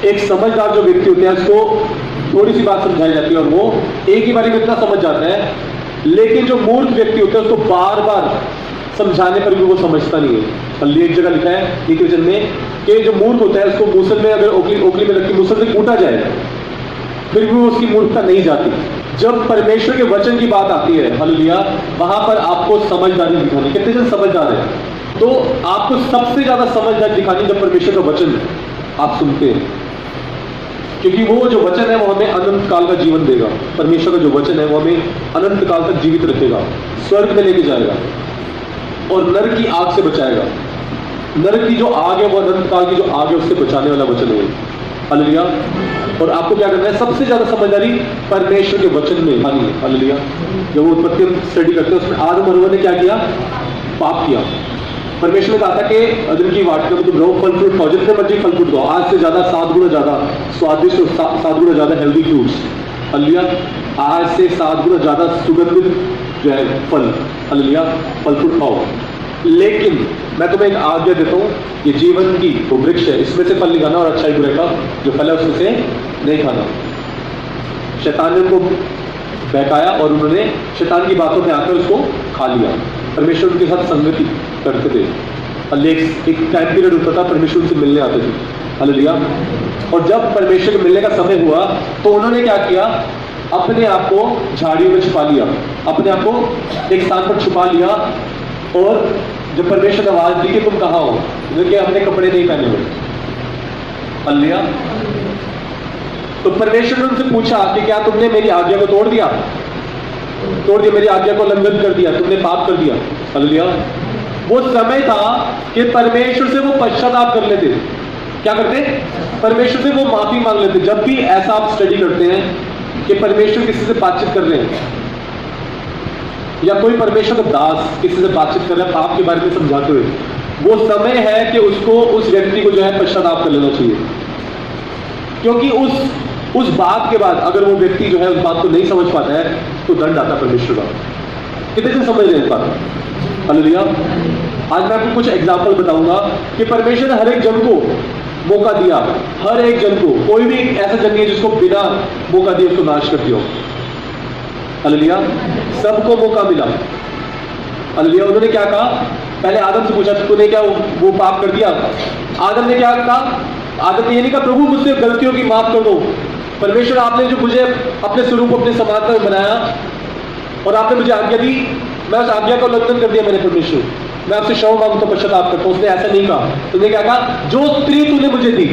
एक समझदार जो व्यक्ति होते हैं उसको थोड़ी सी बात समझाई जाती है और वो एक ही बारी में इतना समझ जाता है, लेकिन जो मूर्ख व्यक्ति होता है उसको बार बार समझाने पर भी वो समझता नहीं है। कल एक जगह लिखा है नीति वचन में कि जो मूर्ख होता है उसको मूसल में अगर ओखली में रख के मूसल से कूटा जाए फिर भी वो उसकी मूर्खता नहीं जाती। जब परमेश्वर के वचन की बात आती है हालेलुया, वहां पर आपको समझदारी दिखानी। कितने जन समझदार है? तो आपको सबसे ज्यादा समझदारी दिखानी जब परमेश्वर का वचन आप सुनते हैं, क्योंकि वो जो वचन है वो हमें अनंत काल का जीवन देगा। परमेश्वर का जो वचन है वो हमें अनंत काल तक जीवित रखेगा, स्वर्ग में लेके जाएगा और नरक की आग से बचाएगा। नरक की जो आग है वो अनंत काल की जो आग है उससे बचाने वाला वचन है हालेलुया। और आपको क्या करना है? सबसे ज्यादा समझदारी परमेश्वर के वचन में आनी है हालेलुया। जब वो उत्पत्ति हम स्टडी करते हैं उसमें आदम और हव्वा ने क्या किया? पाप किया। परमेश्वर ने कहा था कि अदन की वाटिका में तुम रहो, फल फ्रूट खाओ, जितने मर्जी फल फ्रूट खाओ, आज से ज्यादा 7 गुना ज्यादा स्वादिष्ट और 7 गुना ज्यादा हेल्दी फ्रूट्स हालेलुया, आज से 7 गुना ज्यादा सुगंधित जो है फल हालेलुया फल फ्रूट खाओ। लेकिन मैं तुम्हें एक आज्ञा देता हूं, ये जीवन की वो वृक्ष है, इसमें से फल नहीं खाना और अच्छाई बुराई का जो फल है उसमें से नहीं खाना। शैतान ने उनको बहकाया और उन्होंने शैतान की बातों में आकर उसको खा लिया। परमेश्वर उनके साथ संगति करते थे। एक टाइम पीरियड होता था परमेश्वर उनसे मिलने आते थे हालेलुया। और जब परमेश्वर के मिलने का समय हुआ तो उन्होंने क्या किया? अपने आप को झाड़ियों में छुपा लिया, अपने आप को एक स्थान पर छुपा लिया। और जब परमेश्वर ने आवाज दी कि तुम कहाँ हो, उन्होंने अपने कपड़े नहीं पहने हुए हालेलुया। तो परमेश्वर ने उनसे पूछा कि क्या तुमने मेरी आज्ञा को तोड़ दिया? मेरी आज्ञा को उल्लंघन कर दिया, तुमने पाप कर दिया हालेलुया। वो समय था कि परमेश्वर से वो पश्चाताप कर लेते। क्या करते? परमेश्वर से वो माफी मांग लेते। जब भी ऐसा आप स्टडी करते हैं कि परमेश्वर किसी से बातचीत कर रहे हैं या कोई परमेश्वर का दास किसी से बातचीत कर रहा है पाप के बारे में समझाते हुए, वो समय है कि उसको उस व्यक्ति को जो है पश्चाताप कर लेना चाहिए। क्योंकि उस बात के बाद अगर वो व्यक्ति जो है उस बात को नहीं समझ पाता है तो दंड आता परमेश्वर का। कितने से समझ रहे हैं इस बात हालेलुया। आज मैं आपको कुछ एग्जांपल बताऊंगा कि परमेश्वर ने हर एक जन को मौका दिया, हर एक जन को। कोई भी ऐसा जन नहीं है जिसको बिना मौका दिए उसको नाश कर दिया हालेलुया। सबको मौका मिला हालेलुया। उन्होंने क्या कहा? पहले आदम से पूछा तूने क्या वो पाप कर दिया? आदम ने क्या कहा? आदम ने ये नहीं कहा प्रभु मुझसे गलतियों की माफ कर दो, परमेश्वर आपने जो मुझे अपने स्वरूप अपने समानता में बनाया और आपने मुझे आज्ञा दी, मैं उस आज्ञा का उल्लंघन कर दिया मैंने परमेश्वर, मैं आपसे क्षमा मांगता हूं, पश्चाताप करता हूं। उसने ऐसा नहीं कहा। तुमने क्या कहा? जो स्त्री तूने मुझे दी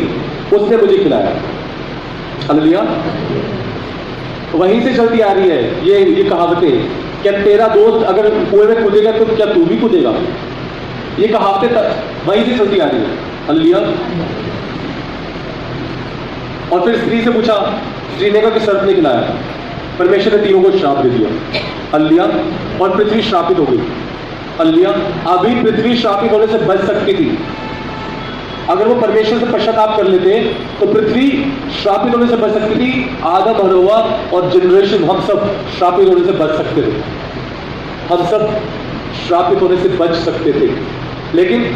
उसने मुझे खिलाया हालेलुया। वहीं से चलती आ रही है ये कहावतें। क्या तेरा दोस्त अगर कुएं में कूदेगा तो क्या तू भी कूदेगा? ये कहावतें वहीं से चलती आ रही है हालेलुया। और फिर स्त्री से पूछा, स्त्री ने कहा कि सर्प ने खिलाया। परमेश्वर ने तीनों को श्राप दे दिया हालेलुया। और पृथ्वी श्रापित हो गई हालेलुया। अभी पृथ्वी श्रापित होने से बच सकती थी अगर वो परमेश्वर से पश्चाताप कर लेते, तो पृथ्वी श्रापित होने से बच सकती थी। आदम और हव्वा और जनरेशन हम सब श्रापित होने से बच सकते थे, हम सब श्रापित होने से बच सकते थे। लेकिन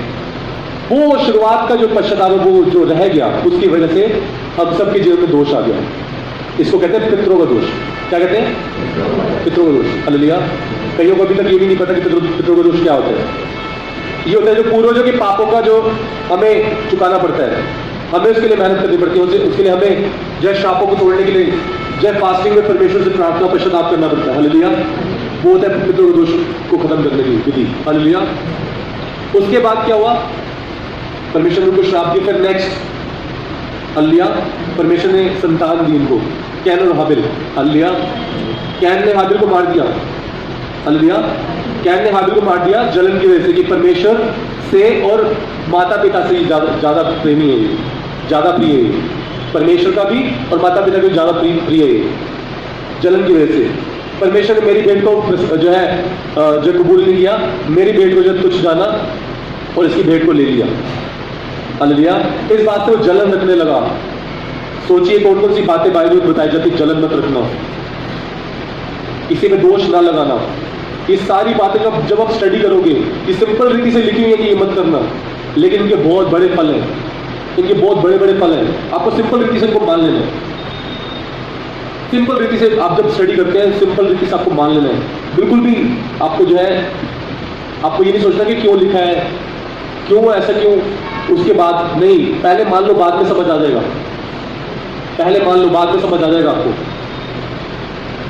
वो शुरुआत का जो पश्चाताप है वो जो रह गया, उसकी वजह से हम सब के जीवन में दोष आ गया। इसको कहते हैं पितरों का दोष। क्या कहते हैं? पितरों का दोष हालेलुया। कईयों को अभी तक ये भी नहीं पता कि पितरों का दोष क्या होता है। ये होता है जो पूर्वजों के पापों का जो हमें चुकाना पड़ता है, हमें उसके लिए मेहनत करनी पड़ती है, उसके लिए हमें जय श्रापों को तोड़ने के लिए जय फास्टिंग में परमेश्वर से प्रार्थना पश्चाताप करना पड़ता है हालेलुया। वो होता है पितरों के दोष को खत्म करने की विधि हालेलुया। उसके बाद क्या हुआ? परमेश्वर ने उनको श्राप दिया। फिर नेक्स्ट हालेलुया, परमेश्वर ने संतान दी इनको, कैन और हाबिल हालेलुया। कैन ने हाबिल को मार दिया हालेलुया। कैन ने हाबिल को मार दिया जलन की वजह से कि परमेश्वर से और माता पिता से ज्यादा प्रेमी है, ज्यादा प्रिय है, परमेश्वर का भी और माता पिता भी ज्यादा प्रिय है। जलन की वजह से परमेश्वर ने मेरी भेंट को जो है जो कबूल नहीं किया, मेरी भेंट को जो तुच्छ जाना और इसकी भेंट को ले लिया हालेलुया। इस बात से वो जलन रखने लगा। सोचिए कौन कौन सी बातें बाइबल में बताई जाती, जलन मत रखना, किसी में दोष ना लगाना। ये सारी बातें जब आप स्टडी करोगे, ये सिंपल रीति से लिखी हुई है कि ये मत करना, लेकिन इनके बहुत बड़े फल हैं इनके बहुत बड़े बड़े फल हैं। आपको सिंपल रीति से इनको मान लेना है। सिंपल रीति से आप जब स्टडी करते हैं, सिंपल रीति से आपको मान लेना है। बिल्कुल भी आपको जो है, आपको ये नहीं सोचना कि क्यों लिखा है, क्यों ऐसा क्यों, उसके बाद नहीं, पहले मान लो, बाद में समझ आ जाएगा। पहले मान लो, बाद में समझ आ जाएगा आपको।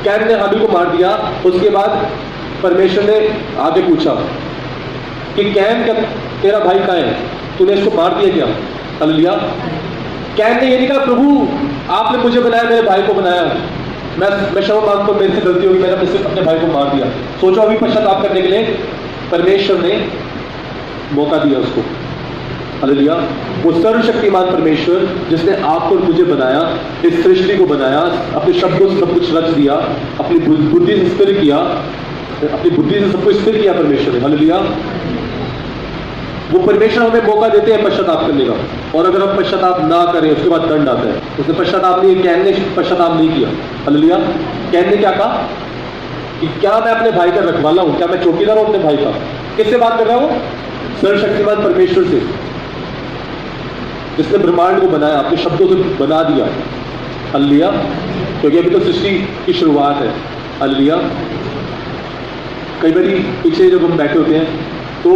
कैन ने हाबिल को मार दिया, उसके बाद परमेश्वर ने आगे पूछा कि कैन क्या तेरा भाई कहाँ है, तूने इसको मार दिया क्या? हालेलुया। कैन ने ये नहीं कहा प्रभु आपने मुझे बनाया, मेरे भाई को बनाया, मैं क्षमा मांगता हूं, मेरे से गलती होगी, मैंने अपने भाई को मार दिया। सोचो अभी पश्चाताप करने के लिए परमेश्वर ने मौका दिया उसको। हालेलुया। वो सर्वशक्तिमान परमेश्वर जिसने आपको और मुझे बनाया, इस सृष्टि को बनाया, अपने शब्दों से सब कुछ रच दिया, अपनी बुद्धि से स्थिर किया, अपनी बुद्धि से सब कुछ स्थिर किया परमेश्वर ने। हालेलुया। वो परमेश्वर हमें मौका देते हैं पश्चाताप करने का, और अगर हम पश्चाताप ना करें उसके बाद दंड आता है। उसने पश्चाताप नहीं, कैन ने पश्चाताप नहीं किया। हालेलुया। कैन ने क्या कहा कि क्या मैं अपने भाई का रखवाला हूं, क्या मैं चौकीदार हूं अपने भाई का? किससे बात कर रहा हूं? सर्वशक्तिमान परमेश्वर से, जिसने ब्रह्मांड को बनाया, अपने शब्दों से बना दिया। हालेलुया। क्योंकि अभी तो सृष्टि की शुरुआत है। हालेलुया। कई बार पीछे जब हम बैठे होते हैं तो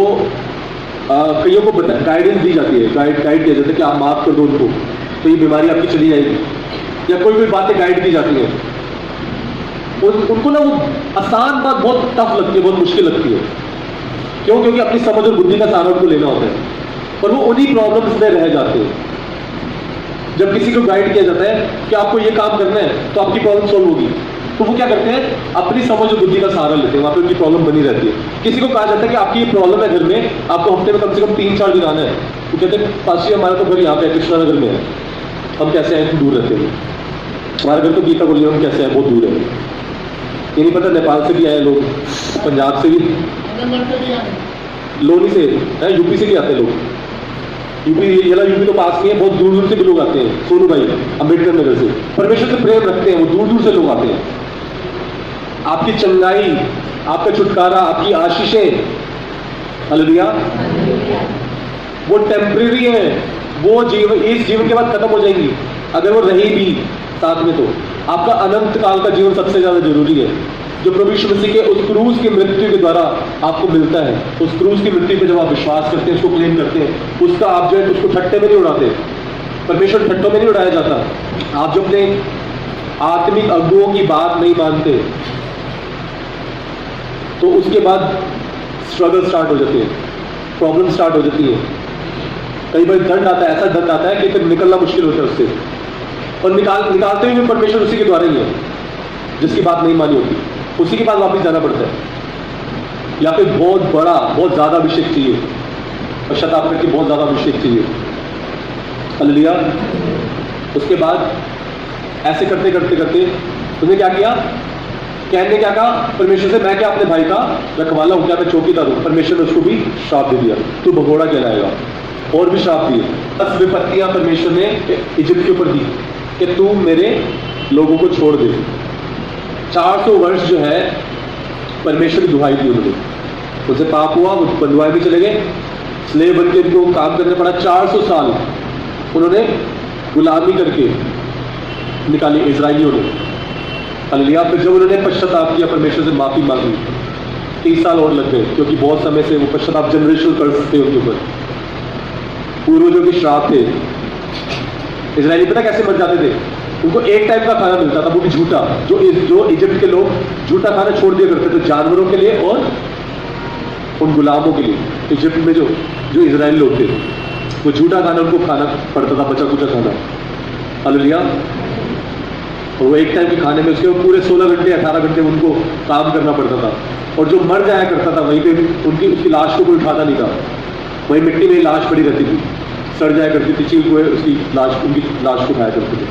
कईयों को गाइडेंस दी जाती है, गाइड किया जाता है कि आप माफ कर दो उनको तो ये बीमारी आपकी चली जाएगी, या कोई बातें गाइड की जाती है। उनको ना वो आसान बात बहुत टफ लगती है, बहुत मुश्किल लगती है। क्यों? क्योंकि अपनी समझ और बुद्धि का सहारा उनको लेना होता है, और वो उन्हीं प्रॉब्लम्स में रह जाते हैं। जब किसी को गाइड किया जाता है कि आपको ये काम करना है तो आपकी प्रॉब्लम सॉल्व होगी, तो वो क्या करते हैं? अपनी समझ और बुद्धि का सहारा लेते हैं, वहां पे उनकी प्रॉब्लम बनी रहती है। किसी को कहा जाता है कि आपकी ये प्रॉब्लम है घर में, आपको हफ्ते में कम से कम 3-4 दिन आना है, वो कहते हैं पासी हमारा तो घर यहाँ पे कृष्णा नगर में है, हम कैसे हैं, दूर रहते हैं, हमारा घर तो गीता बोलिए, हम कैसे हैं, बहुत दूर है। ये नहीं पता नेपाल से भी आए लोग, पंजाब से भी, लोनी से है, यूपी से भी आते हैं लोग। यूपी तो पास नहीं है, बहुत दूर दूर से भी लोग आते हैं। सोनू भाई अम्बेडकर नगर से परमेश्वर से प्रेम रखते हैं, वो दूर दूर से लोग आते हैं। आपकी चंगाई, आपका छुटकारा, आपकी आशीषें, हालेलुया, वो टेम्परेरी है, वो जीवन इस जीवन के बाद खत्म हो जाएंगी। अगर वो रही भी साथ में तो आपका अनंत काल का जीवन सबसे ज्यादा जरूरी है, जो प्रभु यीशु मसीह के उस क्रूस की मृत्यु के द्वारा आपको मिलता है। उस क्रूस की मृत्यु पे जब आप विश्वास करते हैं, उसको क्लेम करते हैं, उसका आप जो है उसको ठट्टे में नहीं उड़ाते। परमेश्वर ठट्टों में नहीं उड़ाया जाता। आप जो अपने आत्मिक अगुओं की बात नहीं मानते तो उसके बाद स्ट्रगल स्टार्ट हो जाते हैं, प्रॉब्लम स्टार्ट हो जाती है। कई बार दंड आता है, ऐसा दंड आता है कि फिर निकलना मुश्किल होता है उससे, और निकालते हुए परमेश्वर उसी के द्वारा ही है, जिसकी बात नहीं मानी होती उसी के पास वापस जाना पड़ता है। या फिर बहुत बड़ा, बहुत ज्यादा अभिषेक चाहिए, पश्चाताप करके बहुत ज्यादा अभिषेक चाहिए। हालेलुया। उसके बाद ऐसे करते करते करते तुमने क्या किया? कैन ने क्या कहा परमेश्वर से, मैं क्या अपने भाई का रखवाला हूं, क्या मैं चौकीदार हूं? परमेश्वर ने उसको भी श्राप दे दिया, तू भगोड़ा कहलाएगा। और भी श्राप दिए, 10 विपत्तियां परमेश्वर ने इजिप्ट के ऊपर दी कि तू मेरे लोगों को छोड़ दे। 400 वर्ष जो है परमेश्वर की दुहाई दी उन्होंने, उनसे पाप हुआ, वो बंधुआई भी चले गए, स्लेव बन के उनको काम करना पड़ा। 400 साल उन्होंने गुलामी करके निकाली इजराइलियों ने। हालेलुया। फिर जब उन्होंने पश्चाताप किया, परमेश्वर से माफी मांगी, 30 साल और लग गए, क्योंकि बहुत समय से वो पश्चाताप जनरेशनल कर्ज थे उनके ऊपर, पूर्वजों के श्राप थे। इजराइली पता कैसे मर जाते थे? उनको एक टाइप का खाना मिलता था, वो भी झूठा, जो इजिप्ट के लोग झूठा खाना छोड़ दिया करते थे, जानवरों के लिए और उन गुलामों के लिए। इजिप्ट में जो इजराइली लोग थे, वो झूठा खाना उनको खाना पड़ता था, बचा कुचा खाना। हालेलुया। और वो एक टाइम के खाने में उसके पूरे 16 घंटे 18 घंटे उनको काम करना पड़ता था, और जो मर जाया करता था वहीं पे उसकी लाश को कोई उठाता नहीं था, वहीं मिट्टी में लाश पड़ी रहती थी, सड़ जाया करती थी, चील को उनकी लाश को खाया करते थे।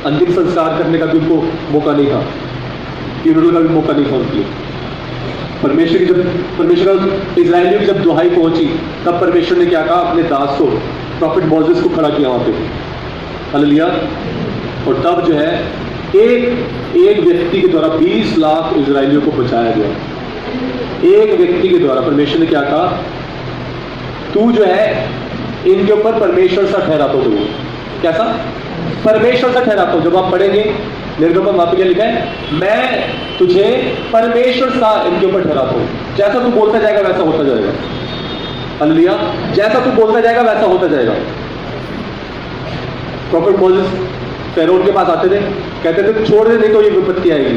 अंतिम संस्कार करने का भी उनको मौका नहीं था, फ्यूनरल का भी मौका नहीं था उनके लिए। परमेश्वर का इजराइलियों की जब दुहाई पहुंची, तब परमेश्वर ने क्या कहा? अपने दास को, प्रॉफिट मोसेस को खड़ा किया वहां पे। हालेलुया। और तब जो है एक व्यक्ति के द्वारा 20 लाख इजराइलियों को बचाया गया। एक व्यक्ति के द्वारा परमेश्वर ने क्या कहा? तू जो है इनके ऊपर परमेश्वर सा ठहराता हूं। कैसा? परमेश्वर सा ठहराता हूं। जब आप पढ़ेंगे निर्गमन वहां पे क्या लिखा है? मैं तुझे परमेश्वर सा इनके ऊपर ठहराता हूं। जैसा तू बोलता जाएगा वैसा होता जाएगा। हालेलुया। जैसा तू बोलता जाएगा वैसा होता जाएगा। प्रॉफिट मोसेस फैरोन के पास आते थे, कहते थे छोड़ दे नहीं तो ये विपत्ति आएगी।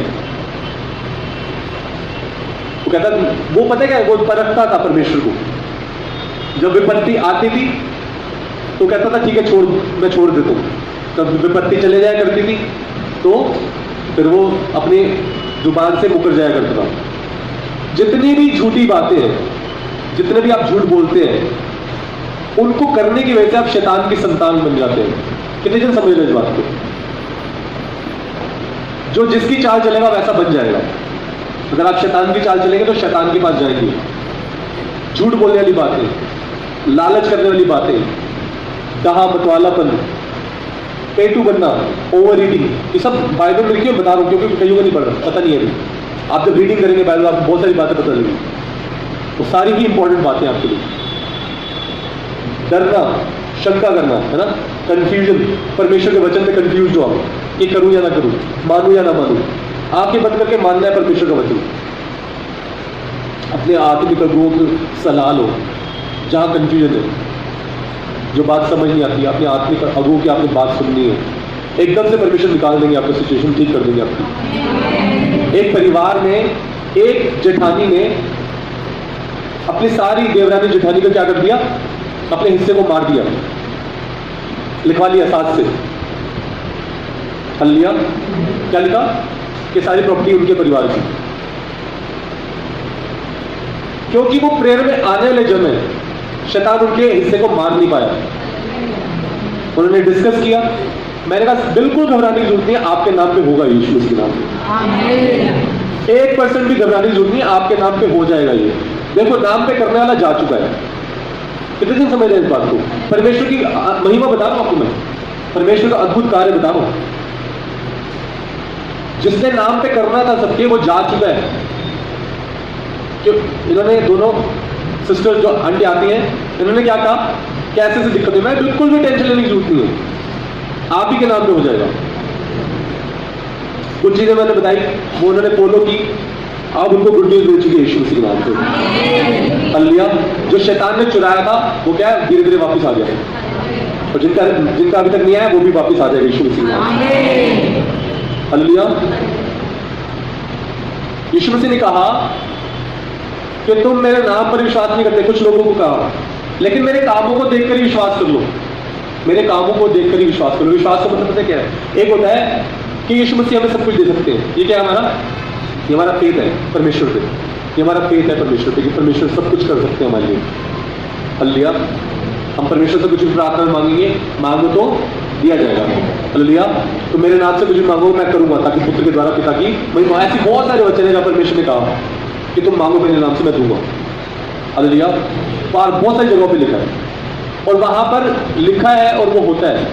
वो कहता, वो पता क्या, वो परखता था परमेश्वर को। जब विपत्ति आती थी तो कहता था ठीक है छोड़, मैं छोड़ देता हूं। तब विपत्ति चले जाया करती थी तो फिर वो अपनी जुबान से मुकर जाया करता था। जितनी भी झूठी बातें हैं, जितने भी आप झूठ बोलते हैं, उनको करने की वजह से आप शैतान की संतान बन जाते हैं। कितने जन समझ रहे इस बात को? जो जिसकी चाल चलेगा वैसा बन जाएगा। अगर आप शैतान की चाल चलेंगे तो शैतान के पास जाएंगे। झूठ बोलने वाली बातें, लालच करने वाली बातें, डहा मतवालापन, पेटू बनना, ओवर ईटिंग, ये सब बाइबल में लिखी बता रहा हूं क्योंकि कईयों को नहीं पढ़ रहा, पता नहीं है अभी। आप जब रीडिंग करेंगे बाइबल आपको बहुत सारी बातें पता लगेगी। वो सारी ही इंपॉर्टेंट बातें आपके लिए। डरना, शंका करना, है ना, कंफ्यूजन, परमेश्वर के वचन में कंफ्यूज हो आप, ये करूं या ना करूं, मानूं या ना मानूं। आंखें बंद करके मानना है परमेश्वर का वचन। अपने आत्मिक अगुओं की सलाह लो जहां कंफ्यूजन है, जो बात समझ नहीं आती, अपने आत्मिक अगुओं की आपने बात सुननी है, एकदम से परमेश्वर निकाल देंगे, आपका सिचुएशन ठीक कर देंगे आपकी। एक परिवार में एक जेठानी ने अपनी सारी देवरानी जेठानी को क्या कर दिया? अपने हिस्से को मार दिया, लिखवा लिया साथ से। हल लिया, क्या लिखा? कि सारी प्रॉपर्टी उनके परिवार की। क्योंकि वो प्रेयर में आने वाले जमे शैतान उनके हिस्से को मार नहीं पाया। उन्होंने डिस्कस किया, मैंने कहा बिल्कुल घबराने की जरूरत नहीं है, आपके नाम पे होगा यीशु मसीह के नाम पे। 1% भी घबराने की जरूरत नहीं है, आपके नाम पे हो जाएगा ये। देखो नाम पे करने वाला जा चुका है। कितने दिन समझ रहे हैं इस बात को? परमेश्वर की महिमा बता रहा हूं आपको मैं, परमेश्वर का अद्भुत कार्य बता रहा हूं। जिसने नाम पे करना था सबके, वो जा चुका है। क्यों? इन्होंने दोनों सिस्टर जो आंटी आती हैं, इन्होंने क्या कहा? कैसे से दिक्कत है? मैं बिल्कुल भी टेंशन लेने की जरूरत नहीं है, आप ही के नाम पे हो जाएगा। कुछ चीजें मैंने बताई, वो उन्होंने फॉलो की, अब उनको गुड न्यूज मिल चुकी है यीशु मसीह के नाम से। हालेलुया। जो शैतान ने चुराया था वो क्या धीरे धीरे वापस आ गया, और जिनका अभी तक नहीं आया वो भी वापस आ जाएगा यीशु मसीह के नाम से। हालेलुया। यीशु मसीह ने कहा कि तुम मेरे नाम पर विश्वास नहीं करते, कुछ लोगों को कहा, लेकिन मेरे कामों को देखकर ही विश्वास कर लो। मेरे कामों को देखकर ही विश्वास कर लो। विश्वास का मतलब पता क्या है? एक होता है कि यीशु मसीह हमें सब कुछ दे सकते हैं, ये क्या है हमारा? ये हमारा फेथ है परमेश्वर पे, ये हमारा फेथ है परमेश्वर पे कि परमेश्वर सब कुछ कर सकते हैं हमारे लिए। हालेलुया। हम परमेश्वर से कुछ भी प्रार्थना में मांगेंगे, मांगो तो दिया जाएगा। हालेलुया। तो मेरे नाम से कुछ भी मांगो मैं करूंगा, ताकि पुत्र के द्वारा पिता की महिमा। ऐसी बहुत सारे वचन है जहां परमेश्वर ने कहा कि तुम मांगो मेरे नाम से मैं दूंगा। हालेलुया। बहुत सारी जगहों पे लिखा है, और वहां पर लिखा है और वो होता है।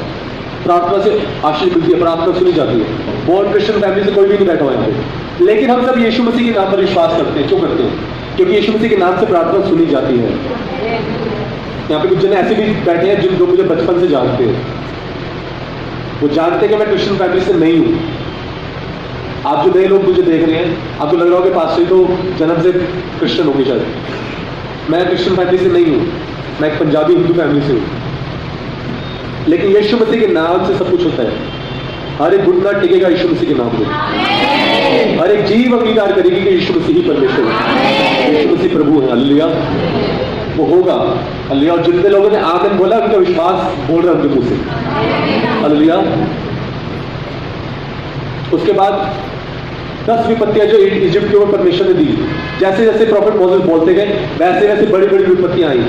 प्रार्थना से आशीष मिलती है, प्रार्थना सुनी जाती है। बोर्न क्रिश्चियन फैमिली से कोई भी नहीं बैठा हुआ यहाँ पे, लेकिन हम सब यीशु मसीह के नाम पर विश्वास करते हैं। क्यों करते हैं? क्योंकि यीशु मसीह के नाम से प्रार्थना सुनी जाती है। यहाँ पे कुछ जन ऐसे भी बैठे हैं जिन लोग मुझे बचपन से जानते हैं, वो जानते हैं कि मैं क्रिश्चियन फैमिली से नहीं हूँ। आप जो नए लोग मुझे देख रहे हैं, आपको लग रहा होगा पास से तो जन्म से क्रिश्चियन होगी शायद। मैं क्रिश्चियन फैमिली से नहीं हूँ, मैं एक पंजाबी हिंदू फैमिली से हूँ। लेकिन यीशु मसीह के नाम से सब कुछ होता है। हर एक घुटना टिकेगा यीशु मसीह के नाम में, हर एक जीव अंगीकार करेगी कि यीशु मसीह ही परमेश्वर है, यीशु मसीह प्रभु है। हालेलुया। वो होगा। हालेलुया। और जितने लोगों ने आमीन बोला उनका विश्वास बोल रहा है उनके मुंह से। हालेलुया। उसके बाद 10 विपत्तियां जो इजिप्ट के ऊपर परमेश्वर ने दी, जैसे जैसे प्रॉफिट मोसेस बोलते गए वैसे वैसे बड़ी बड़ी विपत्तियां आई।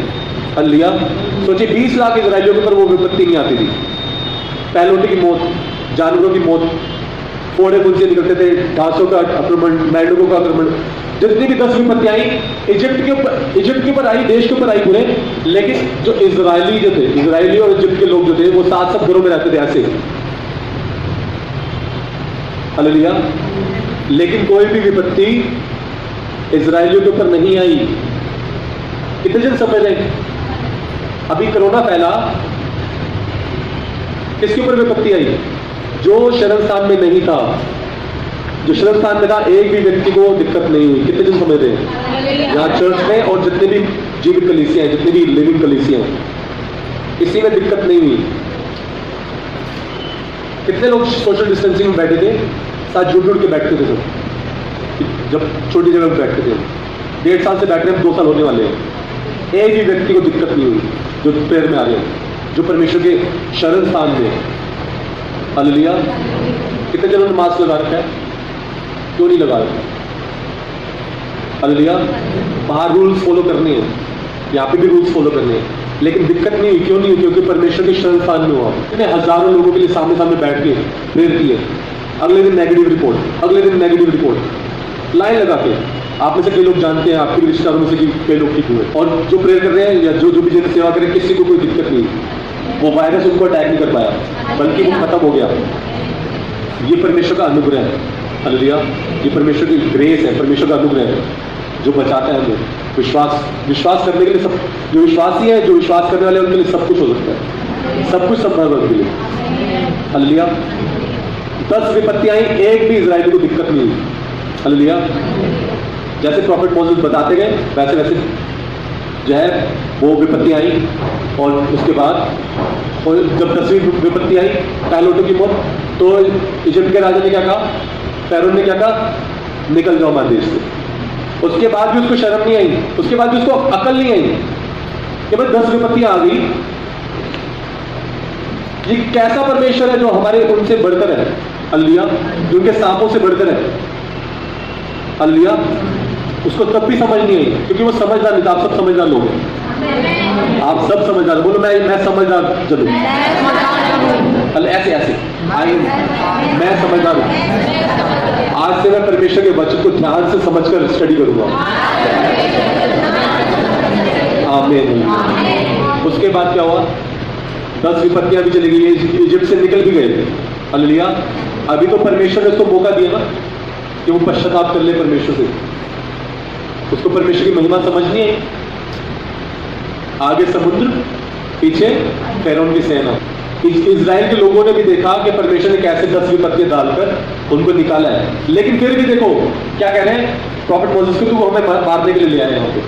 हालेलुया। सोचिए 20 लाख इजराइलियों के ऊपर वो विपत्ति नहीं आती थी। पहलोटे की मौत, जानवरों की मौत, फोड़े खुद से निकलते थे, घासों का आक्रमण, मेंढकों का आक्रमण, जितनी भी 10 विपत्तियां आई इजिप्ट के ऊपर आई, देश के ऊपर आई पूरे। लेकिन जो इजरायली जो थे, इजरायली और इजिप्ट के लोग जो थे, वो साथ घरों में रहते थे ऐसे। हालेलुया। लेकिन कोई भी विपत्ति इजरायलियों के ऊपर नहीं आई। कितने जन समझ रहे? अभी कोरोना फैला, किसके ऊपर विपत्ति आई? जो शरण स्थान में नहीं था, जो शरण स्थान में था, एक भी व्यक्ति को दिक्कत नहीं हुई। कितने जन समझ रहे हैं? यहाँ चर्च में और जितने भी जीवित कलीसियां हैं, जितनी भी लिविंग कलीसियां हैं, किसी में दिक्कत नहीं हुई। कितने लोग सोशल डिस्टेंसिंग में बैठे थे, साथ जुड़ जुड़ के बैठते थे सब, जब छोटी जगह पे बैठते थे। 1.5 साल से बैठ रहे हैं, 2 साल होने वाले हैं, एक भी व्यक्ति को दिक्कत नहीं हुई जो प्रेयर में आ रहे हैं, जो परमेश्वर के शरण स्थान में। हालेलुया। कितने जनों ने मास्क लगा रखा है? क्यों नहीं लगा रखा? हालेलुया। बाहर रूल्स फॉलो करने हैं, यहाँ पे भी रूल्स फॉलो करने हैं, लेकिन दिक्कत नहीं हुई। क्यों नहीं हुई? क्योंकि परमेश्वर के शरण स्थान में हुआ। इतने हजारों लोगों के लिए सामने सामने बैठ के प्रेयर की है। अगले दिन नेगेटिव रिपोर्ट, अगले दिन नेगेटिव रिपोर्ट, लाइन लगा के। आप में से कई लोग जानते हैं, आपके रिश्तेदारों में से कई लोग ठीक हुए, और जो प्रेयर कर रहे हैं या जो भी जन सेवा करें, किसी को कोई दिक्कत नहीं। वो वायरस उनको अटैक नहीं कर पाया, बल्कि वो खत्म हो गया। ये परमेश्वर का अनुग्रह है। हालेलुया। ये परमेश्वर की ग्रेस है, परमेश्वर का अनुग्रह है जो बचाता है हमें। विश्वास करने के लिए सब, जो विश्वासी है, जो विश्वास करने वाले हैं, उनके लिए सब कुछ हो सकता है, सब कुछ संभव है उनके लिए। हालेलुया। 10 विपत्तियां आई, एक भी इजराइली को दिक्कत नहीं हुई। हालेलुया। जैसे प्रॉफिट मोसेस बताते गए, वैसे वैसे जो है वो विपत्ति आई। और उसके बाद जब 10वीं विपत्ति आई, पहलोटों की मौत, तो इजिप्ट के राजा ने क्या कहा? फैरोन ने क्या कहा? निकल जाओ हमारे देश से। उसके बाद भी उसको शर्म नहीं आई, उसके बाद भी उसको अकल नहीं आई कि भाई 10 विपत्तियां आ गई, ये कैसा परमेश्वर है जो हमारे उनसे बढ़कर है। हालेलुया। जो उनके सांपों से बढ़कर है। हालेलुया। उसको तब भी समझ नहीं आई, क्योंकि वो समझदार नहीं था। आप सब समझदार लोग हैं, आप सब समझदार। बोलो मैं समझदार चलूं। ऐसे ऐसे मैं समझदार हूं। आज से मैं परमेश्वर के वचन को ध्यान से समझकर स्टडी करूंगा। आमीन। उसके बाद क्या हुआ? 10 विपत्तियां भी चली गई, इजिप्ट से निकल भी गए थे। हालेलुया। अभी तो परमेश्वर ने उसको मौका दिया ना कि वो पश्चाताप कर ले परमेश्वर से। उसको परमेश्वर की महिमा समझनी है। आगे समुद्र, पीछे फैरोन की सेना। इजराइल के लोगों ने भी देखा कि परमेश्वर ने कैसे 10 विपत्तियां डालकर उनको निकाला है, लेकिन फिर भी देखो क्या कह रहे हैं प्रॉफिट मोसेस को, तू हमें मारने के लिए ले आए यहाँ पे।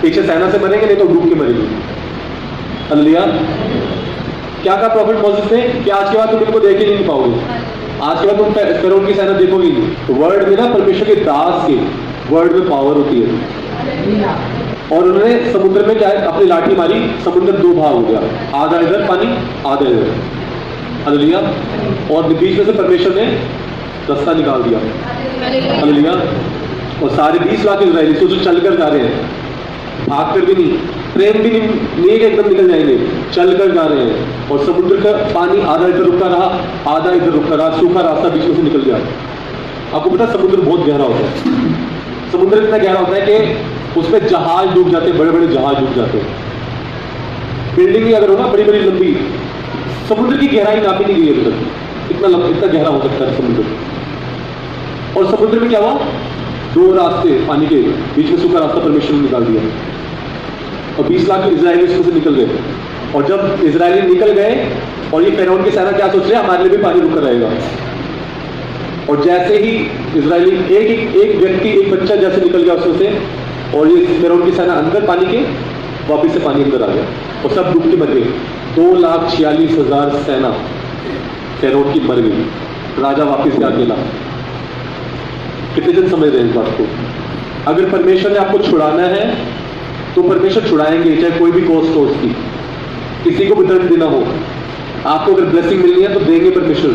पीछे सेना से मरेंगे, नहीं तो डूब के मरेंगे। हालेलुया। क्या कहा प्रॉफिट मोसेस ने कि आज के बाद तुम इनको देख ही नहीं पाओगे, आज के बाद तुम फैरोन की सेना देखोगे नहीं। तो वर्ड में ना, परमेश्वर के दास के वर्ड में पावर होती है। और उन्होंने समुद्र में क्या है, अपनी लाठी मारी, समुद्र 2 भाग हो गया, आधा इधर पानी, आधा इधर। हालेलुया। और बीच में से परमेश्वर ने रास्ता निकाल दिया। हालेलुया। और सारे 20 लाख इजरायली जो चलकर जा रहे हैं, भाग कर भी नहीं, ट्रेन भी नहीं कि एकदम निकल जाएंगे, चलकर जा रहे हैं। और समुद्र का पानी आधा इधर रुका रहा, आधा इधर रुका रहा, सूखा रास्ता बीच में से निकल गया। आपको पता है समुद्र बहुत गहरा होता है। समुद्र इतना गहरा होता है कि उसमें जहाज डूब जाते हैं, बड़े बड़े जहाज डूब जाते हैं। बिल्डिंग भी अगर हो ना बड़ी बड़ी लंबी, समुद्र की गहराई नापी नहीं गई अभी तक, इतना गहरा हो सकता है समुद्र। और समुद्र में क्या हुआ? 2 रास्ते पानी के, बीच में सूखा रास्ता परमेश्वर ने निकाल दिया, और 20 लाख इजरायली उसमें से निकल गए। और जब इजरायली निकल गए, और ये फैरौन की सेना क्या सोच रहे हैं, हमारे लिए भी पानी रुका रहेगा। और जैसे ही इजरायली एक व्यक्ति, एक बच्चा जैसे निकल गया उसमें से, और ये फैरौन की सेना अंदर पानी के, वापिस से पानी अंदर आ गया, और सब डूब के मर गए। 2,46,000 सेना फैरौन की मर गई, राजा वापिस से अकेला। कितने जन समझ रहे हैं इस बात को? अगर परमेश्वर ने आपको छुड़ाना है तो परमेश्वर छुड़ाएंगे, चाहे कोई भी कॉस्ट हो उसकी। किसी को भी दंड देना हो, आपको अगर ब्लेसिंग मिलनी है तो देंगे परमेश्वर।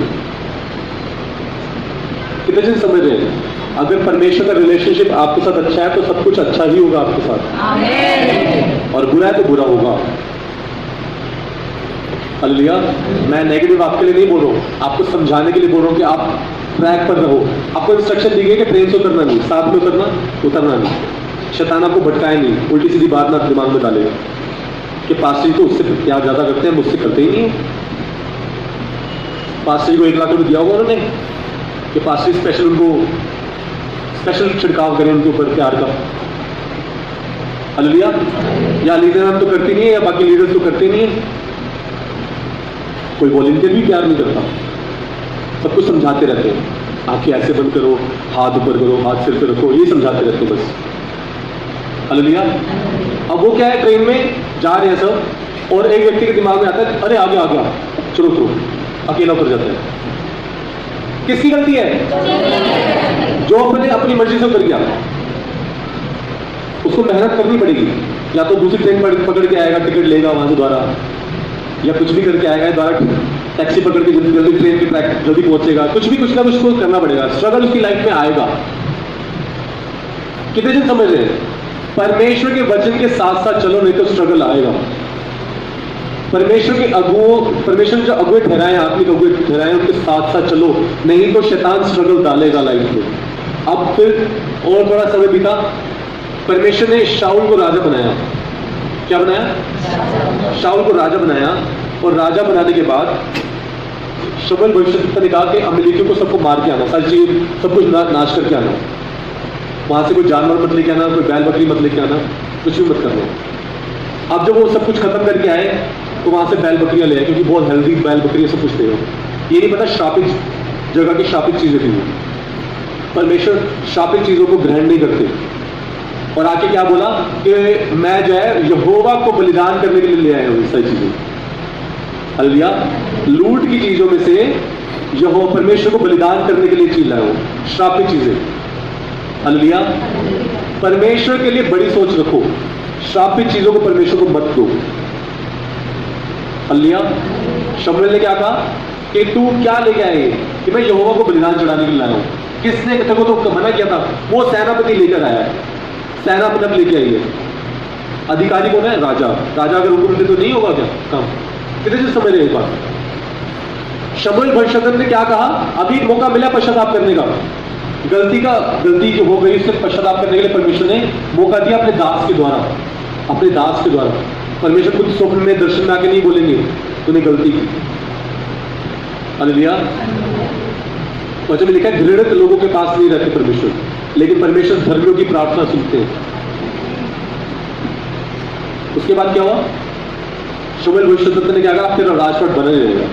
कितने जन समझ रहे हैं? अगर परमेश्वर का रिलेशनशिप आपके साथ अच्छा है तो सब कुछ अच्छा ही होगा आपके साथ, आमीन। और बुरा है तो बुरा होगा। हालेलुया। मैं नेगेटिव आपके लिए नहीं बोल रहा हूं, आपको समझाने के लिए बोल रहा हूं कि आप ट्रैक पर रहो। आपको इंस्ट्रक्शन दी गई कि ट्रेन से उतरना नहीं, साथ में उतरना नहीं। शैतान आपको भटकाए नहीं, उल्टी सीधी बात ना दिमाग में डालेगा कि पास्टर तो उससे प्यार ज्यादा करते हैं, मुझसे करते ही नहीं। पास्टर को 1 लाख रुपये दिया होगा उन्होंने कि पास्टर स्पेशल उनको स्पेशल छिड़काव करें उनके ऊपर प्यार का। हालेलुया। या लीडर तो करती नहीं है, या बाकी लीडर्स तो करते नहीं है, कोई वॉलंटियर भी प्यार नहीं करता, सब कुछ समझाते रहते हैं, आंखें ऐसे बंद करो, हाथ ऊपर करो, हाथ सिर पे रखो, ये समझाते रहते हैं बस। हालेलुया। अब वो क्या है, ट्रेन में जा रहे हैं सब, और एक व्यक्ति के दिमाग में आता है अरे आगे आ गया, चलो चलो, अकेला उतर जाता है। किसकी गलती है? जो अपने अपनी मर्जी से उतर गया। उसको मेहनत करनी पड़ेगी, या तो दूसरी ट्रेन पकड़ के आएगा, टिकट लेगा वहां से द्वारा, या कुछ भी करके आएगा, द्वारा टैक्सी पकड़ के जल्दी ट्रेन के ट्रैक जल्दी पहुंचेगा, कुछ ना कुछ को करना पड़ेगा। स्ट्रगल उसकी लाइफ में आएगा। कितने जन समझ रहे हैं? परमेश्वर के वचन के साथ साथ चलो, नहीं तो स्ट्रगल आएगा। परमेश्वर जो अगुए ठहराए, आत्मिक अगुए ठहराए, उनके साथ साथ चलो, नहीं तो शैतान स्ट्रगल डालेगा लाइफ में। अब फिर और थोड़ा समय बीता, परमेश्वर ने शाऊल को राजा बनाया। क्या बनाया? शाऊल को राजा बनाया, और राजा बनाने के बाद शमूएल भविष्यद्वक्ता ने कहा कि अमलेकियों को सबको मार के आना, सारी चीज सब कुछ नाश करके आना, वहां से कोई जानवर मत लेके आना, कोई बैल बकरी मत लेके आना, कुछ भी मत करना। अब जब वो सब कुछ खत्म करके आए तो वहां से बैल बकरियां ले आए, क्योंकि बहुत हेल्दी बैल बकरियां सब कुछ थे। ये नहीं पता श्रापित जगह की श्रापित चीजें थी। परमेश्वर श्रापित चीजों को ग्रहण नहीं करते। और आके क्या बोला कि मैं जो है यहोवा को बलिदान करने के लिए ले आया हूं सारी चीजें। हालेलुया। लूट की चीजों में से यहोवा परमेश्वर को बलिदान करने के लिए चीज लाया हूं, श्रापित चीजें। हालेलुया। परमेश्वर के लिए बड़ी सोच रखो, श्रापित चीजों को परमेश्वर को मत दो। हालेलुया। शमूएल ने क्या कहा कि तू क्या लेके आए कि मैं यहोवा को बलिदान चढ़ाने के लिए लाया हूं। किसने तेरे को तो मना किया था? वो सेनापति लेकर आया है, सेनापति लेके आई है। अधिकारी कौन है? राजा। राजा अगर हुक्म दे तो नहीं होगा क्या काम? कितने से समझ रहे एक बात? शमूएल भविष्यद्वक्ता ने क्या कहा? अभी मौका मिला पश्चाताप करने का, गलती जो हो गई उससे पश्चाताप करने के लिए परमेश्वर ने मौका दिया अपने दास के द्वारा, अपने दास के द्वारा। परमेश्वर खुद स्वप्न में दर्शन में आके नहीं बोलेंगे तूने गलती की। हालेलुया। वचन में लिखा है घृणित लोगों के पास नहीं रहते परमेश्वर, लेकिन परमेश्वर धर्मियों की प्रार्थना सुनते हैं। उसके बाद क्या हुआ? शमूएल भविष्यद्वक्ता ने क्या कहा? तेरा राजपाट बना रहेगा।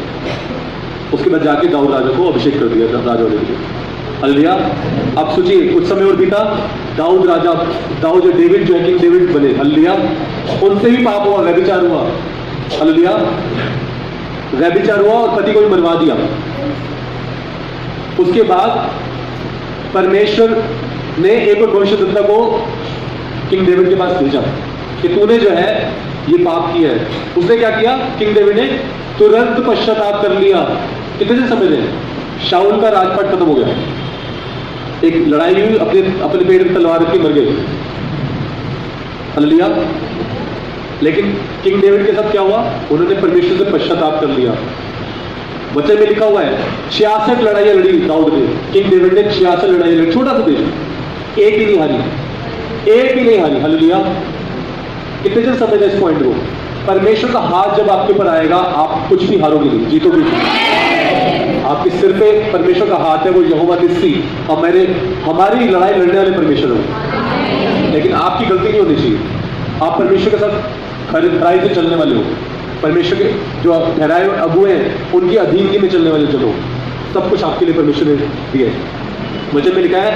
उसके बाद जाके दाऊद राजा को अभिषेक कर दिया राजा होने के लिए। हालेलुया। अब सोचिए कुछ समय और बीता, दाऊद जो डेविड जो है किंग डेविड बने। हालेलुया। उनसे भी पाप हुआ, व्यभिचार हुआ। हालेलुया। व्यभिचार हुआ और पति को भी मरवा दिया। उसके बाद परमेश्वर ने एक और भविष्यद्वक्ता को किंग डेविड के पास भेजा कि तूने जो है ये पाप किया है। उसने क्या किया? किंग डेविड ने तुरंत पश्चाताप कर लिया। कितने से समझ रहे हैं? शाऊल का राजपाट खत्म हो गया, एक लड़ाई हुई, अपने पेट में तलवार रखी, मर गए। हालेलुया। लेकिन किंग डेविड के साथ क्या हुआ? उन्होंने परमेश्वर से पश्चाताप कर लिया। वचन में लिखा हुआ है 66 लड़ाइयां लड़ी दाऊद ने, किंग डेविड ने 66 लड़ाइयां लड़ी। छोटा सा देश, एक ही नहीं हारी, एक ही नहीं हारी। हालेलुया। कितने जन समझ इस पॉइंट को? परमेश्वर का हाथ जब आपके ऊपर आएगा आप कुछ भी हारोगे नहीं, जीतोगे। आपके सिर पे परमेश्वर का हाथ है, वो यहोवा निस्सी, और हमारी लड़ाई लड़ने वाले परमेश्वर हो। लेकिन आपकी गलती नहीं होनी चाहिए। आप परमेश्वर के साथ खराई से चलने वाले हो। परमेश्वर के जो ठहराए अगुए हैं उनकी अधीनगी में चलने वाले चलो। सब कुछ आपके लिए परमेश्वर ने दिया है। वचन में लिखा है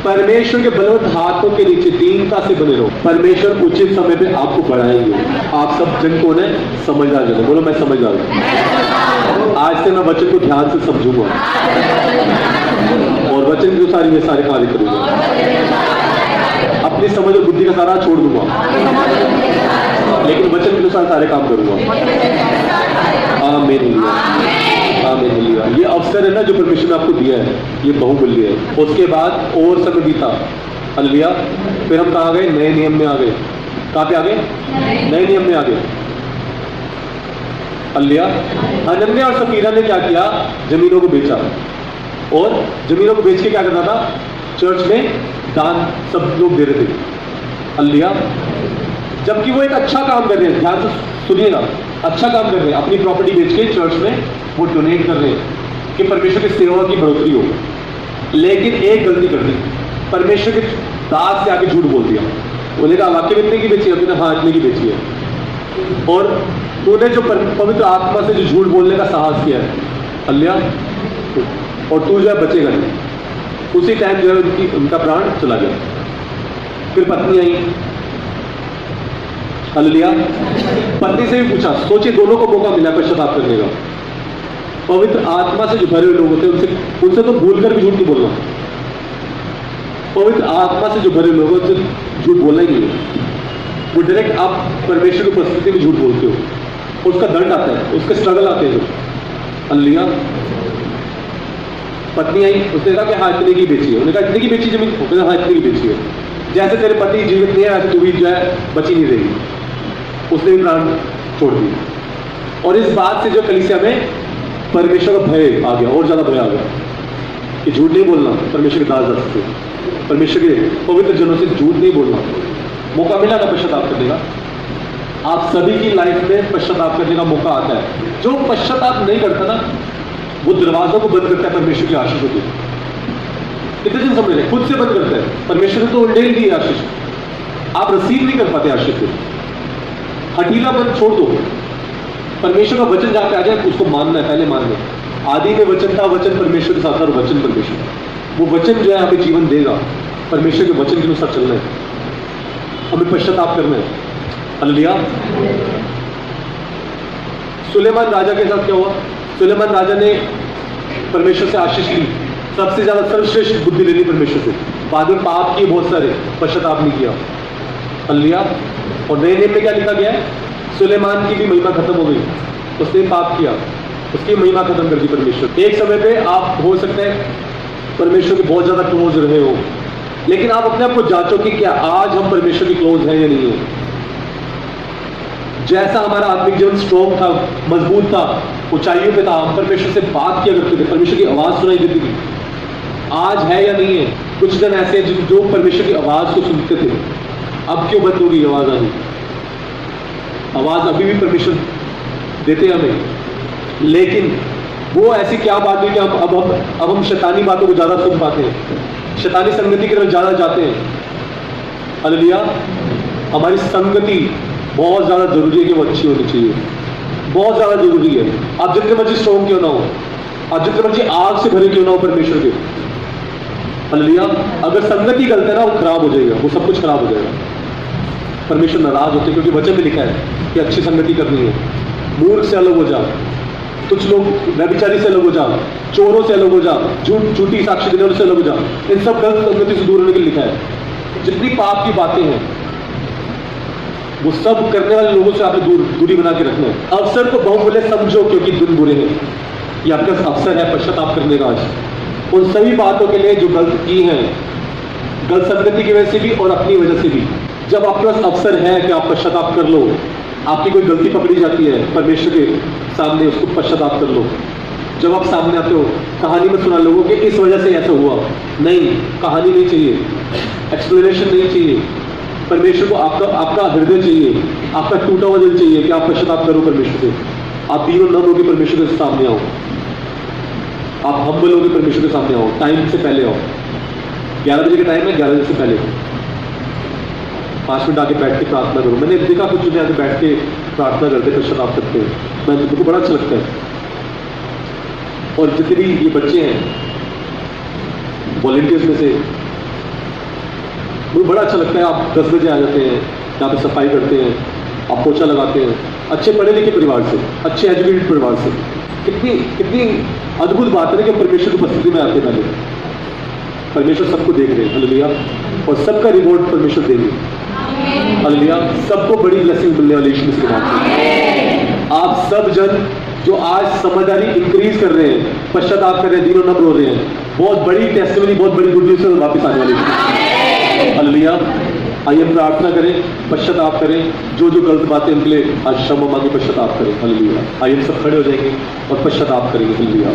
परमेश्वर के बलवंत हाथों के नीचे दीनता से बने रहो, परमेश्वर उचित समय पे आपको बढ़ाएंगे। आप सब जन कौन है? समझदार जन। बोलो मैं समझदार हूं। आज से मैं वचन को ध्यान से समझूंगा और वचन के अनुसार ये सारे कार्य करूंगा। अपनी समझ और बुद्धि का सारा छोड़ दूंगा, लेकिन वचन के अनुसार सारे काम करूंगा। आमीन। आमीन। ये अवसर है ना जो परमेश्वर ने आपको दिया है, ये बहुमूल्य है। उसके बाद और समय बीता। हालेलुया। फिर हम कहाँ गए? नए नियम में आ गए। कहाँ पे आ गए? नए नियम में आ गए। हालेलुया। हनन्याह और सफीरा ने क्या किया? जमीनों को बेचा, और जमीनों को बेच के क्या करना था? चर्च में दान सब लोग दे रहे थे। हालेलुया। जबकि वो एक अच्छा काम कर रहे हैं, ध्यान से सुनिएगा, अच्छा काम कर रहे हैं। अपनी प्रॉपर्टी बेच के चर्च में वो डोनेट कर रहे हैं कि परमेश्वर की सेवा की बढ़ोतरी हो। लेकिन एक गलती कर दी, परमेश्वर के दास से आके झूठ बोल दिया। उन्होंने कहा वाक्य में इतने की बेची है? तूने हाँ इतने की बेची है। और तूने जो पवित्र आत्मा से जो झूठ बोलने का साहस किया है हल्लिया, और तू जो है बचेगा नहीं। उसी टाइम जो है उनका प्राण चला गया। फिर पत्नी आई, हल्लिया, पत्नी से भी पूछा। सोचिए दोनों को मौका मिला पश्चाताप करने का। पवित्र आत्मा से जो भरे हुए लोग होते हैं उनसे तो भूलकर भी झूठ नहीं बोलना। पवित्र आत्मा से जो भरे लोग होते हैं झूठ बोलना ही नहीं है। वो डायरेक्ट आप परमेश्वर की उपस्थिति में झूठ बोलते हो, उसका दंड आता है, उसके स्ट्रगल आते हैं। हल्लिया, पत्नी आई, उसने कहा कि हाँ इतने की बेची है। उन्होंने कहा इतने की बेची जमीन? उसने हाँ इतने की बेची है। जैसे तेरे पति जीवित नहीं है वैसे तू भी जो है बची नहीं रहेगी। उसने भी प्राण छोड़ दिया। और इस बात से जो कलीसिया में परमेश्वर का भय आ गया, और ज्यादा भय आ गया कि झूठ नहीं बोलना। परमेश्वर के दास से, परमेश्वर के पवित्र जनों से झूठ नहीं बोलना। मौका मिला ना पश्चाताप करने का? आप सभी की लाइफ में पश्चाताप करने का मौका आता है। जो पश्चाताप नहीं करता ना वो दरवाजों को बंद करता है परमेश्वर की आशीष होती है। कितने दिन समझ रहे? खुद से बंद करता है। परमेश्वर ने तो उंडेल दी आशीष, आप रिसीव नहीं कर पाते आशीष को। हठीला बंद छोड़ दो। परमेश्वर का वचन जहां पे आ जाए उसको मानना है, पहले मानना है। आदि में वचन था, वचन परमेश्वर के साथ था, वचन परमेश्वर, वो वचन जो है हमें जीवन देगा। परमेश्वर के वचन के अनुसार चलना है, हमें पश्चाताप करना है। हालेलुया। सुलेमान राजा के साथ क्या हुआ? सुलेमान राजा ने परमेश्वर से आशीष ली, सबसे ज्यादा सर्वश्रेष्ठ बुद्धि लेनी परमेश्वर से। बाद में पाप किए बहुत सारे, पश्चाताप नहीं किया। हालेलुया। और नए नियम में क्या लिखा गया है? सुलेमान की भी महिमा खत्म हो गई, उसने पाप किया, उसकी महिमा खत्म कर दी परमेश्वर। एक समय पे आप हो सकता है परमेश्वर के बहुत ज्यादा क्लोज रहे हो, लेकिन आप अपने आप को जांचो कि क्या आज हम परमेश्वर के क्लोज हैं या नहीं है। जैसा हमारा आत्मिक जीवन स्ट्रॉन्ग था, मजबूत था, ऊंचाइयों पे था, हम परमेश्वर से बात किया करते थे, परमेश्वर की आवाज सुनाई देती थी, आज है या नहीं है? कुछ जन ऐसे हैं जो परमेश्वर की आवाज को सुनते थे, अब क्यों बंद होगी आवाज आनी? आवाज अभी भी परमेश्वर देते हैं हमें, लेकिन वो ऐसी क्या बात है कि अब हम शैतानी बातों को ज्यादा सुन पाते हैं, शैतानी संगति की तरफ ज्यादा जाते हैं। हालेलुया। हमारी संगति बहुत ज्यादा जरूरी है कि वो अच्छी होनी चाहिए, बहुत ज्यादा जरूरी है। आप जितने मर्जी स्ट्रॉन्ग क्यों ना हो, आप जितने मर्जी आग से भरे क्यों ना हो परमेश्वर के, हालेलुया, अगर संगति गलत है ना वो खराब हो जाएगा, वो सब कुछ खराब हो जाएगा। परमेश्वर नाराज होते क्योंकि वचन में लिखा है कि अच्छी संगति करनी है। मूर्ख से अलग हो जा, कुछ लोग व्यभिचारी से अलग हो जा, चोरों से अलग हो जा, झूठी साक्षी देने वालों से अलग हो जा। इन सब गलत संगति से दूर होने के लिए लिखा है। जितनी पाप की बातें हैं वो सब करने वाले लोगों से आपने दूरी बना के रखना है। अवसर को बहुमूल्य समझो क्योंकि दिन बुरे हैं। ये आपका अवसर है पश्चाताप करने का आज उन सभी बातों के लिए जो गलत की हैं, गलत संगति की वजह से भी और अपनी वजह से भी। जब आपके पास अवसर है कि आप पश्चाताप कर लो, आपकी कोई गलती पकड़ी जाती है परमेश्वर के सामने, उसको पश्चाताप कर लो। जब आप सामने आते हो, कहानी में सुना लोगों कि इस वजह से ऐसा हुआ, नहीं, कहानी नहीं चाहिए, एक्सप्लेनेशन नहीं चाहिए। परमेश्वर को आपका हृदय चाहिए, आपका टूटा हुआ दिल चाहिए कि आप पश्चाताप करो परमेश्वर से। आप दीनों नम होकर परमेश्वर के सामने आओ, आप हम्बल होकर परमेश्वर के सामने आओ, टाइम से पहले आओ। 11 बजे का टाइम है, 11 बजे से पहले 5 मिनट आके बैठ के प्रार्थना करो। मैंने देखा कुछ जो आके बैठ के प्रार्थना करते, पश्चाताप करते हैं, मुझको बड़ा अच्छा लगता है। और जितने भी ये बच्चे हैं वॉलंटियर्स में से, मुझे बड़ा अच्छा लगता है। आप 10 बजे आ जाते हैं, यहाँ पे सफाई करते हैं, आप पोछा लगाते हैं, अच्छे पढ़े लिखे परिवार से, अच्छे एजुकेटेड परिवार से। कितनी अद्भुत बात है कि परमेश्वर की उपस्थिति में आते पहले। परमेश्वर सबको देख रहे हैं, हालेलुया, और सबका रिवॉर्ड परमेश्वर देंगे, हालेलुया। सबको बड़ी ब्लेसिंग मिलने वाली यीशु मसीह के नाम से। आप सब जन जो आज समझदारी इंक्रीज कर रहे हैं, पश्चाताप कर रहे हैं, दिनों नम्र हो रहे हैं, बहुत बड़ी टेस्टिमनी, बहुत बड़ी गुड न्यूज़ से वापस आने वाली है, हालेलुया। आइए हम प्रार्थना करें, पश्चाताप करें, जो गलत बातें उनके लिए आज क्षमा मांगे, पश्चाताप करें, हालेलुया। आइए हम सब खड़े हो जाएंगे और पश्चाताप करेंगे, हालेलुया।